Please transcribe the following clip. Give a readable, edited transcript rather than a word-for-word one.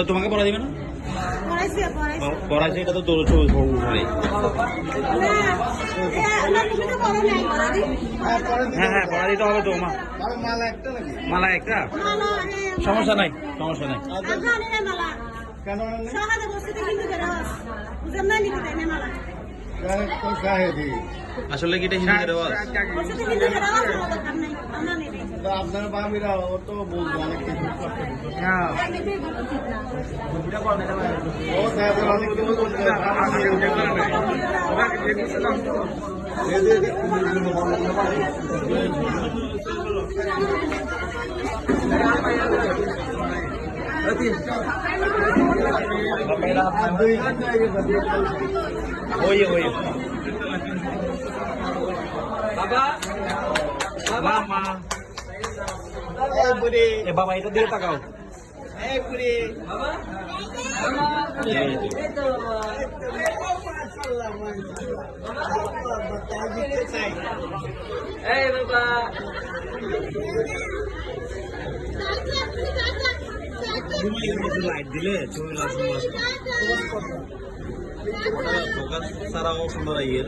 তো তোমাকে পড়া দিবে না? পড়াইছে পড়াইছে পড়াইছে, এটা তো তোর উঠাই। না না তুমি তো পড়ো নাই পড়া দি হ্যাঁ হ্যাঁ, পড়া দিতে হবে তো মা। মালা একটা নাকি? মালা একটা, মালা সমস্যা নাই, সমস্যা নাই। আজানে না মালা কেন আনেন নাই? সহাদে বসতে কিন্তু বেরাস বুঝাম না নিতে দেয় না মালা কোন সাহেবি? আসলে কি এটা হিন্দি রেওয়াজ? বসতে কিন্তু বেরাস দরকার নাই আমরা নেই তো আপনার ভাবিরা ও তো বলবো অনেক কিছু করতে। ও সাহেবের অনেক কিছু বলতে ওই ওই বাবা, বাবা মা, এ বাবা এটা দিয়ে তাকাও। লাইট দিলে ছবি ফোকাস ছাড়াও সুন্দর ইয়ে